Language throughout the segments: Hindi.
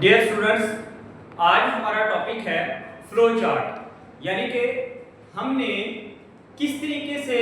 डियर स्टूडेंट्स, आज हमारा टॉपिक है फ्लो चार्ट, यानी कि हमने किस तरीके से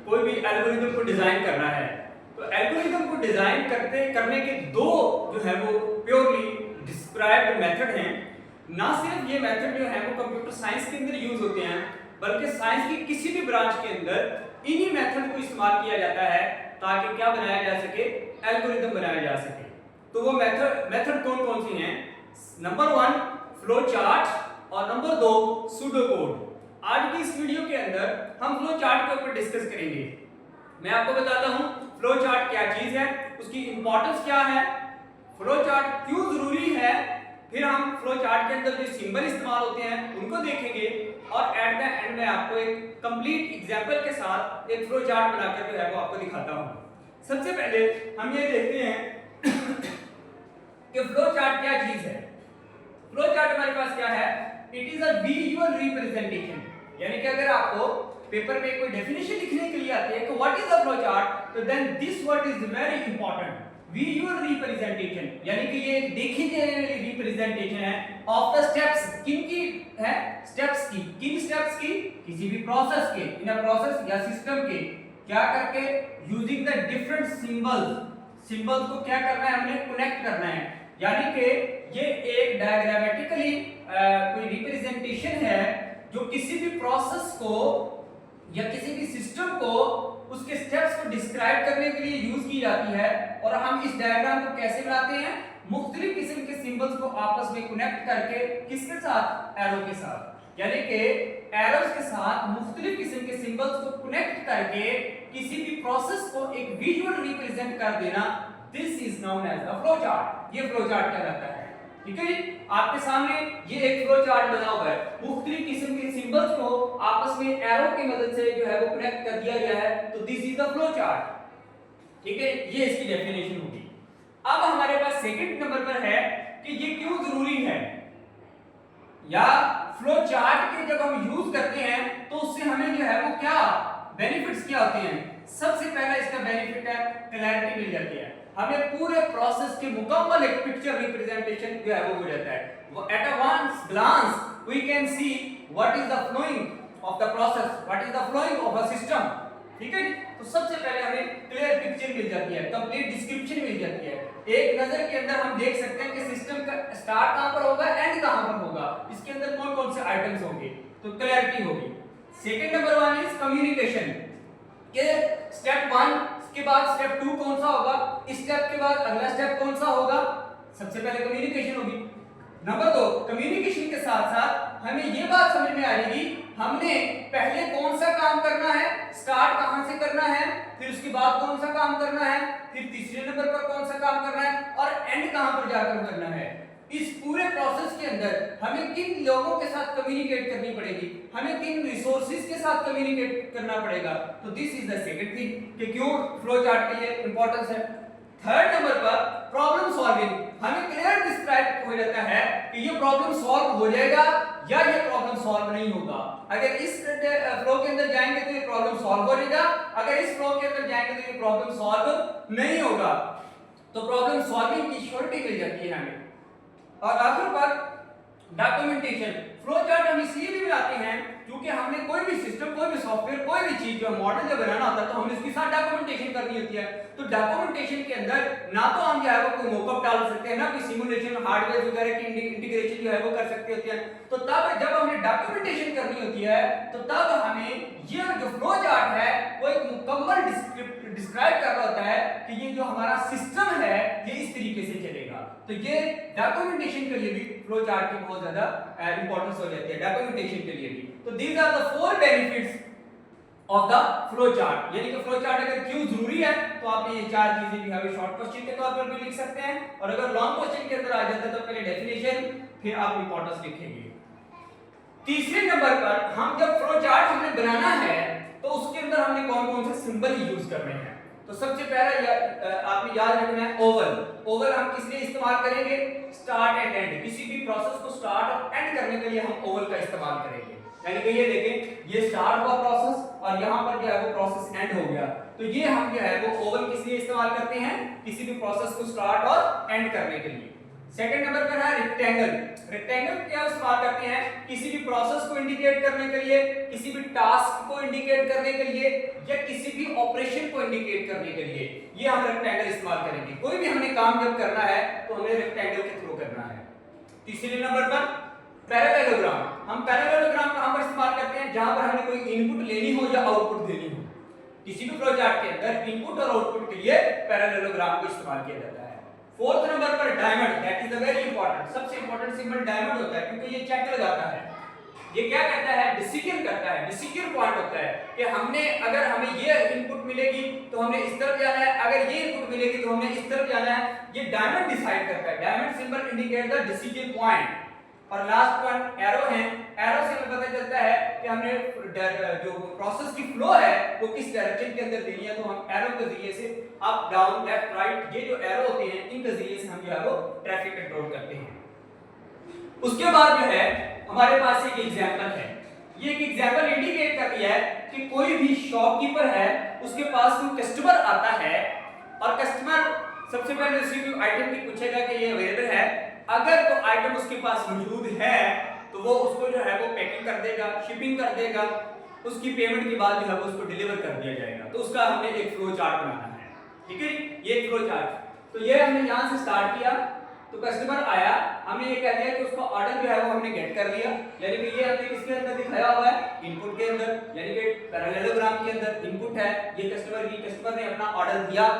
कोई भी एल्गोरिथम को डिजाइन करना है। तो एल्गोरिथम को डिजाइन करने के दो जो है वो प्योरली डिस्क्राइब्ड मेथड हैं। ना सिर्फ ये मेथड जो है वो कंप्यूटर साइंस के अंदर यूज होते हैं, बल्कि साइंस की किसी भी ब्रांच के अंदर इन्हीं मेथड को इस्तेमाल किया जाता है ताकि क्या बनाया जा सके, एल्गोरिथम बनाया जा सके। तो वो मेथड कौन कौन सी हैं? नंबर 1 फ्लो चार्ट और नंबर 2 सूडो कोड। आज की इस वीडियो के अंदर हम फ्लो चार्ट के ऊपर डिस्कस करेंगे। मैं आपको बताता हूं फ्लो चार्ट क्या चीज है, उसकी इंपॉर्टेंस क्या है, फ्लो चार्ट क्यों जरूरी है, फिर हम फ्लो चार्ट के अंदर जो सिंबल इस्तेमाल होते हैं उनको देखेंगे और एट द एंड में आपको एक कंप्लीट एग्जांपल के साथ एक फ्लो चार्ट बनाकर जो है वो आपको दिखाता हूं। सबसे पहले हम ये देखते हैं कि फ्लो चार्ट क्या चीज है। फ्लो चार्ट हमारे पास क्या है? It is a visual representation, यानी कि अगर आपको पेपर में कोई डेफिनेशन लिखने के लिए आती है कि what is a flow chart, तो then this word is very important. Visual representation यानी कि ये देखी जाने वाली रिप्रेजेंटेशन है ऑफ द स्टेप्स। किन की है? स्टेप्स की। किन स्टेप्स की? किसी भी प्रोसेस के, इन अ प्रोसेस या सिस्टम के। क्या करके? यूजिंग द डिफरेंट सिंबल्स को क्या करना है, हमने कनेक्ट करना है। यानी कि ये एक डायग्रामेटिकली कोई रिप्रेजेंटेशन है जो किसी भी प्रोसेस को या किसी भी सिस्टम को उसके स्टेप्स को डिस्क्राइब करने के लिए यूज की जाती है। और हम इस डायग्राम को कैसे बनाते हैं? मुख्तलिफ किस्म के सिंबल्स को आपस में कनेक्ट करके, किसके साथ? एरो के साथ। यानी कि एरोस के साथ मुख्तलिफ किस्म के सिंबल्स को कनेक्ट करके किसी भी प्रोसेस को एक विजुअल रिप्रेजेंट कर देना, this is known as a flow chart. ये फ्लो चार्ट कहलाता है। ठीक है जी, आपके सामने ये एक फ्लो चार्ट बना हुआ है। मुख्तलिफ किस्म के सिंबल्स को आपस में एरो की मदद से जो है वो कनेक्ट कर दिया गया है, तो this is the flow chart. ठीक है, ये इसकी डेफिनेशन होगी। अब हमारे पास सेकंड नंबर पर है कि ये क्यों जरूरी है, या फ्लो चार्ट के जब हम यूज करते हैं तो उससे हमें जो है वो क्या बेनिफिट्स क्या होते हैं। सबसे पहला इसका बेनिफिट है क्लैरिटी मिल जाती है। हमें पूरे प्रोसेस की मुकम्मल एक पिक्चर रिप्रेजेंटेशन जो है वो हो जाता है। At a once glance we can see what is the flowing of the process, what is the flowing of a system. ठीक है, तो सबसे पहले हमें क्लियर पिक्चर मिल जाती है, कंप्लीट डिस्क्रिप्शन मिल जाती है। एक नजर के अंदर हम देख सकते हैं कि सिस्टम का स्टार्ट कहां पर होगा, एंड कहां पर होगा, इसके अंदर कौन कौन से आइटम्स होंगे, तो क्लैरिटी होगी। Second number 1 is communication. के स्टेप 1 के बाद स्टेप 2 कौन सा होगा, इस स्टेप के बाद अगला स्टेप कौन सा होगा, सबसे पहले कम्युनिकेशन होगी। नंबर 2, कम्युनिकेशन के साथ साथ हमें ये बात समझ में आएगी हमने पहले कौन सा काम करना है, स्टार्ट कहां से करना है, फिर उसके बाद कौन सा काम करना है, फिर तीसरे नंबर पर कौन सा काम करना है और एंड कहां पर जाकर करना है। इस पूरे प्रोसेस के अंदर हमें किन लोगों के साथ कम्युनिकेट करनी पड़ेगी, हमें किन रिसोर्सेज के साथ कम्युनिकेट करना पड़ेगा, तो this is the second thing कि क्यों फ्लो चार्ट के लिए इंपॉर्टेंस है। थर्ड नंबर पर प्रॉब्लम सॉल्विंग, हमें क्लियर डिस्क्राइब हो जाता है कि ये प्रॉब्लम सॉल्व हो जाएगा या ये प्रॉब्लम सॉल्व नहीं होगा। अगर इस फ्लो के अंदर जाएंगे तो ये प्रॉब्लम सॉल्व हो जाएगा, अगर इस फ्लो के अंदर जाएंगे तो ये प्रॉब्लम सॉल्व नहीं होगा। तो प्रॉब्लम सॉल्विंग की श्योरिटी मिल जाती है हमें। और आखिर पर डॉक्यूमेंटेशन। फ्लो चार्ट हम इसलिए भी बनाते हैं क्योंकि हमने कोई भी सिस्टम, कोई भी सॉफ्टवेयर, कोई भी चीज जो मॉडल जब बनाना होता है तो हमें इसके साथ डॉक्यूमेंटेशन करनी होती है। तो डॉक्यूमेंटेशन के अंदर ना तो हम जो है वो कोई मॉकअप डाल सकते हैं, ना कोई सिमुलेशन हार्डवेयर वगैरह की इंटीग्रेशन जो है वो कर सकते होते हैं। तो तब जब हमें डॉक्यूमेंटेशन करनी होती है तो तब हमें ये जो फ्लो चार्ट है वो एक मुकम्मल डिस्क्राइब कर रहा होता है कि ये जो हमारा सिस्टम है ये इस तरीके से चलेगा। तो ये डॉक्यूमेंटेशन के लिए भी फ्लो चार्ट की बहुत ज्यादा इंपॉर्टेंस हो जाती है, डॉक्यूमेंटेशन के लिए भी। तो these are the 4 benefits of the flow chart. यानी कि फ्लो चार्ट अगर क्यों जरूरी है तो आप ये 4 चीजें भी हमें शॉर्ट क्वेश्चन के तौर पर भी लिख सकते हैं, और अगर लॉन्ग क्वेश्चन के अंदर आ जाता है तो पहले डेफिनेशन फिर आप इंपॉर्टेंस लिखेंगे। तीसरे नंबर पर हम जब फ्लो चार्ट हमने बनाना है तो उसके अंदर हमने कौन कौन से सिंबल यूज करने हैं। तो सबसे पहला आपने याद रखना है ओवल। ओवल हम किस लिए इस्तेमाल करेंगे? स्टार्ट एंड एंड, किसी भी प्रोसेस को स्टार्ट और एंड करने के लिए हम ओवल का इस्तेमाल करेंगे। यानी कि ये देखें, ये स्टार्ट हुआ प्रोसेस और यहाँ पर जो है वो प्रोसेस एंड हो गया, तो ये हम जो है वो ओवल किस लिए इस्तेमाल करते हैं? किसी भी प्रोसेस को स्टार्ट और एंड करने के लिए। सेकंड नंबर पर है रेक्टेंगल। रेक्टेंगल क्या इस्तेमाल करते हैं किसी भी प्रोसेस को इंडिकेट करने के लिए, किसी भी टास्क को इंडिकेट करने के लिए, या किसी भी ऑपरेशन को इंडिकेट करने के लिए ये हम रेक्टेंगल इस्तेमाल करेंगे। कोई भी हमें काम जब करना है तो हमें रेक्टेंगल के थ्रू करना है। तीसरे नंबर पर पैरेललोग्राम। हम पैरेललोग्राम कहां पर इस्तेमाल करते हैं, जहां पर हमें कोई इनपुट लेनी हो या आउटपुट देनी हो। किसी भी प्रोजेक्ट के अंदर इनपुट और आउटपुट के लिए पैरेललोग्राम का इस्तेमाल किया जाता है। फोर्थ नंबर पर diamond, that is the very important, सबसे इंपॉर्टेंट सिंबल डायमंड होता है, क्योंकि ये चेक लगाता है, ये क्या कहता है, डिसीजन करता है, डिसीजन पॉइंट होता है कि हमने अगर हमें ये इनपुट मिलेगी तो हमने इस तरफ जाना है, अगर ये इनपुट मिलेगी तो हमने इस तरफ जाना है। ये डायमंड डिसाइड करता है। Diamond symbol indicate the decision point. और लास्ट वन एरो है। एरो से हमें पता चलता है कि हमने जो प्रोसेस की फ्लो है वो किस डायरेक्शन के अंदर देनी है, तो हम एरो के जरिए से अप डाउन लेफ्ट राइट ये जो एरो होते हैं इनके जरिए से हम जो है वो ट्रैफिक कंट्रोल करते हैं। उसके बाद जो है हमारे पास एक एग्जांपल है। ये एक एग्जांपल इंडिकेट कर दिया है कि कोई भी शॉपकीपर है, उसके पास कोई कस्टमर आता है और कस्टमर सबसे पहले उसी आइटम की पूछेगा कि ये अवेलेबल है। अगर तो आइटम उसके पास मौजूद है तो वो उसको जो है वो पैकिंग कर देगा, शिपिंग कर देगा, उसकी पेमेंट के बाद जो है वो उसको डिलीवर कर दिया जाएगा। तो उसका हमने एक फ्लो चार्ट बनाना है, ठीक है, ये फ्लो चार्ट। तो ये हमने यहां से स्टार्ट किया, तो कस्टमर आया, हमने ये कह दिया कि उसका ऑर्डर जो है वो हमने गेट कर लिया, यानी कि ये हमने किसके अंदर दिखाया हुआ है, इनपुट के अंदर, यानी कि पैरेललोग्राम के अंदर इनपुट है, ये कस्टमर ने अपना ऑर्डर दिया।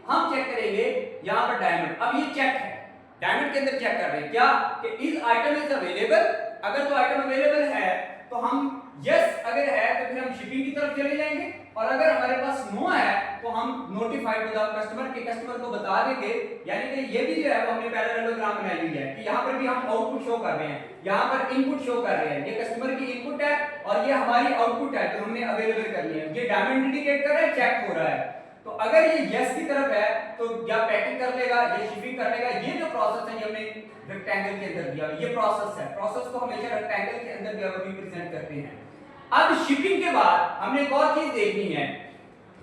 हम चेक करेंगे यहां पर डायमंड, अब ये चेक है, डायमंड के अंदर चेक कर रहे हैं क्या कि इस आइटम इज अवेलेबल। अगर तो आइटम अवेलेबल है तो हम यस, अगर है तो फिर हम शिपिंग की तरफ चले जाएंगे, और अगर हमारे पास नो है तो हम नोटिफाइड टू द कस्टमर के कस्टमर को बता देंगे। यानी कि ये भी जो है वो हमने पैरेललोग्राम बनाई हुई है कि यहां पर भी हम आउटपुट शो कर रहे हैं, यहां पर इनपुट शो कर रहे हैं, ये कस्टमर की इनपुट है और ये हमारी आउटपुट है जो हमने अवेलेबल कर लिया है। ये डायमंड इंडिकेट कर रहा है, चेक हो रहा है। तो अगर ये यस की तरफ है तो या पैकिंग कर लेगा या शिपिंग कर लेगा। ये जो प्रोसेस है ये हमने रेक्टेंगल के अंदर दिया, ये प्रोसेस है, प्रोसेस को हमेशा रेक्टेंगल के अंदर जो रिप्रेजेंट करते हैं। अब शिपिंग के बाद हमने एक और चीज देखनी है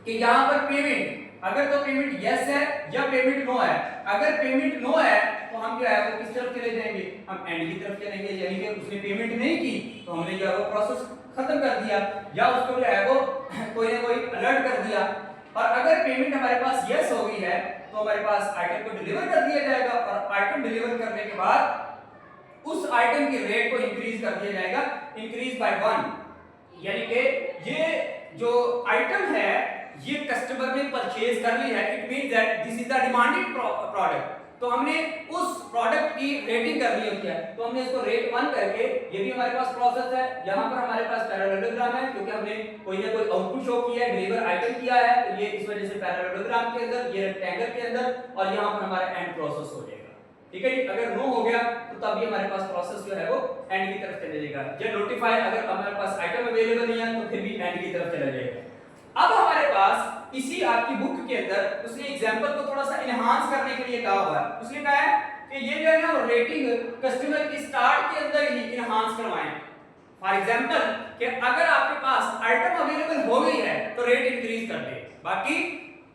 कि यहां पर पेमेंट, अगर तो पेमेंट यस है या पेमेंट नो है। अगर पेमेंट नो है तो हम जो है वो किस तरफ चले जाएंगे, हम एंड की तरफ चलेंगे, यानी कि उसने पेमेंट नहीं की तो हमने जो है वो प्रोसेस खत्म कर दिया या उसको जो है वो कोई ना कोई अलर्ट कर दिया। और अगर पेमेंट हमारे पास यस हो गई है तो हमारे पास आइटम को डिलीवर कर दिया जाएगा, और आइटम डिलीवर करने के बाद उस आइटम के रेट को इंक्रीज कर दिया जाएगा, इंक्रीज बाय 1। यानी कि ये जो आइटम है ये कस्टमर ने परचेज कर ली है, it means that this is the demanded product. तो हमने उस प्रोडक्ट की रेटिंग कर ली होती है, तो हमने इसको रेट 1 करके, ये भी हमारे पास प्रोसेस है, यहां पर हमारे पास पैरेललोग्राम है क्योंकि हमने कोई ना कोई आउटपुट शो किया है, डिलीवर आइटम किया है, तो ये इस वजह से पैरेललोग्राम के अंदर, ये रेक्टेंगल के अंदर, और यहां पर हमारा एंड प्रोसेस हो जाएगा। ठीक है जी, अगर नो हो गया तो तब भी हमारे पास प्रोसेस जो है वो एंड की तरफ चले जाएगा। या नोटिफाई, अगर हमारे पास आइटम अवेलेबल नहीं है तो फिर भी एंड की तरफ चला जाएगा। अब हमारे पास इसी आपकी बुक के अंदर उसने एग्जांपल को थोड़ा सा एनहांस करने के लिए कहा हुआ है। उसने कहा है कि ये जो है ना रेटिंग कस्टमर की स्टार्ट के अंदर ही एनहांस करवाएं। फॉर एग्जांपल कि अगर आपके पास आइटम अवेलेबल हो गई है तो रेट इंक्रीज कर दे। बाकी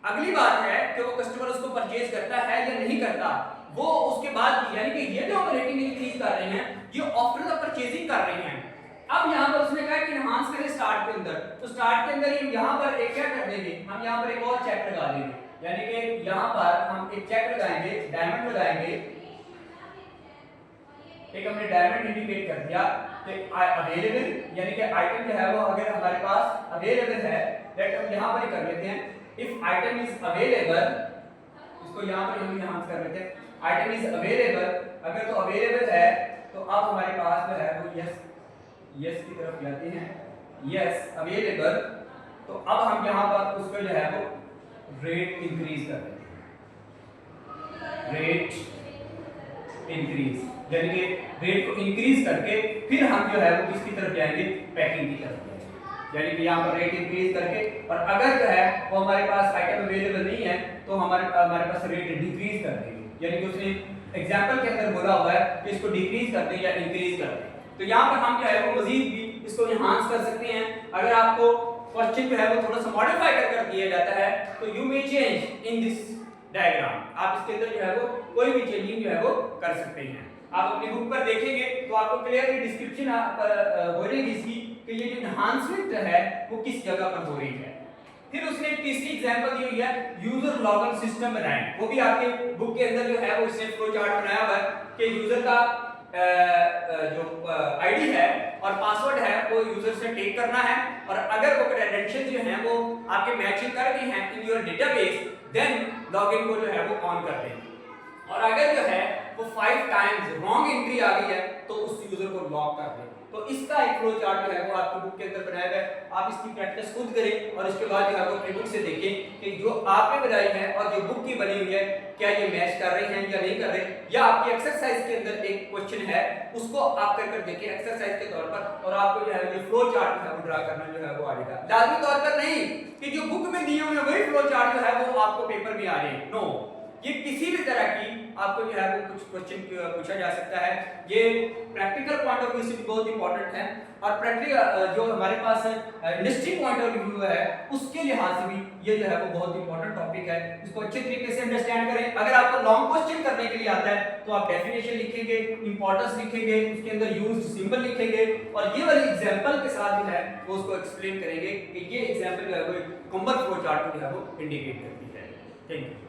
अगली बात है कि वो कस्टमर उसको परचेज करता है या नहीं करता, वो उसके बाद, यानी कि ये जो हम रेटिंग इंक्रीज कर रहे हैं ये आफ्टर द परचेजिंग कर रहे हैं। अब यहां पर उसने कहा कि एनहांस करें स्टार्ट के अंदर, तो स्टार्ट के अंदर ही यहां पर एक क्या कर देंगे, हम यहां पर एक और चेक लगा देंगे, यानी कि यहां पर हम एक चेक लगाएंगे, डायमंड लगाएंगे। एक हमने डायमंड इंडिकेट कर दिया कि अवेलेबल, यानी कि आइटम जो है वो अगर हमारे पास अवेलेबल है, दैट हम यहां पर ही कर लेते हैं, इफ आइटम इज अवेलेबल, इसको यहां पर हम एनहांस कर लेते हैं, आइटम इज अवेलेबल, अगर तो अवेलेबल है तो अब हमारे पास जो है वो यस की तरफ जाते हैं, यस अवेलेबल। तो अब हम यहां पर उसको जो है वो रेट इंक्रीज कर देंगे, रेट इंक्रीज, यानी कि रेट को इंक्रीज करके फिर हम जो है वो किसकी तरफ जाएंगे, पैकिंग की तरफ जाएंगे। यानी कि यहां पर रेट इंक्रीज करके, और अगर जो है वो हमारे पास आइटम अवेलेबल नहीं है तो हमारे पास रेट डिक्रीज कर देंगे, यानी कि उसने एग्जांपल के अंदर बोला हुआ है कि इसको डिक्रीज कर दें या इंक्रीज कर दें। तो यहाँ पर हम जो है वो मजीद भी इसको एनहांस कर सकते हैं। अगर आपको क्वेश्चन जो है वो थोड़ा सा मॉडिफाई कर दिया जाता है तो you may change in this diagram. आप इसके अंदर जो है वो कोई भी चेंजिंग जो है वो कर सकते हैं। आप अपनी बुक पर देखेंगे तो आपको क्लियरली डिस्क्रिप्शन हो रहेगी इसकी कि ये जो एनहांसमेंट है वो किस जगह पर हो रही है। फिर उसने एक तीसरी एग्जांपल दी हुई है, यूजर लॉगिन सिस्टम बनाएं। वो भी आपके बुक के अंदर जो है वो इसने फ्लो चार्ट बनाया हुआ है कि यूजर का जो आईडी है और पासवर्ड है वो यूजर से टेक करना है, और अगर वो क्रेडेंशियल जो है वो आपके मैचिंग कर रही हैं in your database, then login को जो है वो ऑन कर दें। और अगर जो है वो 5 टाइम्स रॉन्ग एंट्री आ गई है तो उस यूजर को लॉक कर दें। तो इसका एक फ्लो चार्ट जो है वो आपकी बुक के अंदर बनाया गया है। आप इसकी प्रैक्टिस खुद करें और इसके बाद जो है वो अपनी बुक से देखें कि जो आपने बनाई है और जो बुक की बनी हुई है क्या ये मैच कर रही हैं या नहीं कर रहे, या आपकी एक्सरसाइज के अंदर एक क्वेश्चन है उसको आप कर देखें एक्सरसाइज के तौर पर, और आपको जो है ये फ्लो चार्ट है वो ड्रा करना जो है वो आ जाएगा। लाजमी तौर पर नहीं कि जो बुक में दिए हुए वही फ्लो चार्ट जो है वो आपको पेपर में आ जाए, नो, ये किसी भी तरह की आपको जो है वो कुछ क्वेश्चन पूछा जा सकता है। ये प्रैक्टिकल पॉइंट ऑफ व्यू से भी बहुत इंपॉर्टेंट है, और प्रैक्टिकल जो हमारे पास इंडस्ट्री पॉइंट ऑफ व्यू है उसके लिहाज से भी ये जो है वो बहुत इंपॉर्टेंट टॉपिक है। इसको अच्छे तरीके से अंडरस्टैंड करें। अगर आपको लॉन्ग क्वेश्चन करने के लिए आता है तो आप डेफिनेशन लिखेंगे, इंपॉर्टेंस लिखेंगे, उसके अंदर यूज्ड सिंबल लिखेंगे, और ये वाली एग्जांपल के साथ जो है वो उसको एक्सप्लेन करेंगे कि ये एग्जांपल जो है वो कॉमन फ्लो चार्ट को जो है वो इंडिकेट करती है। Thank you.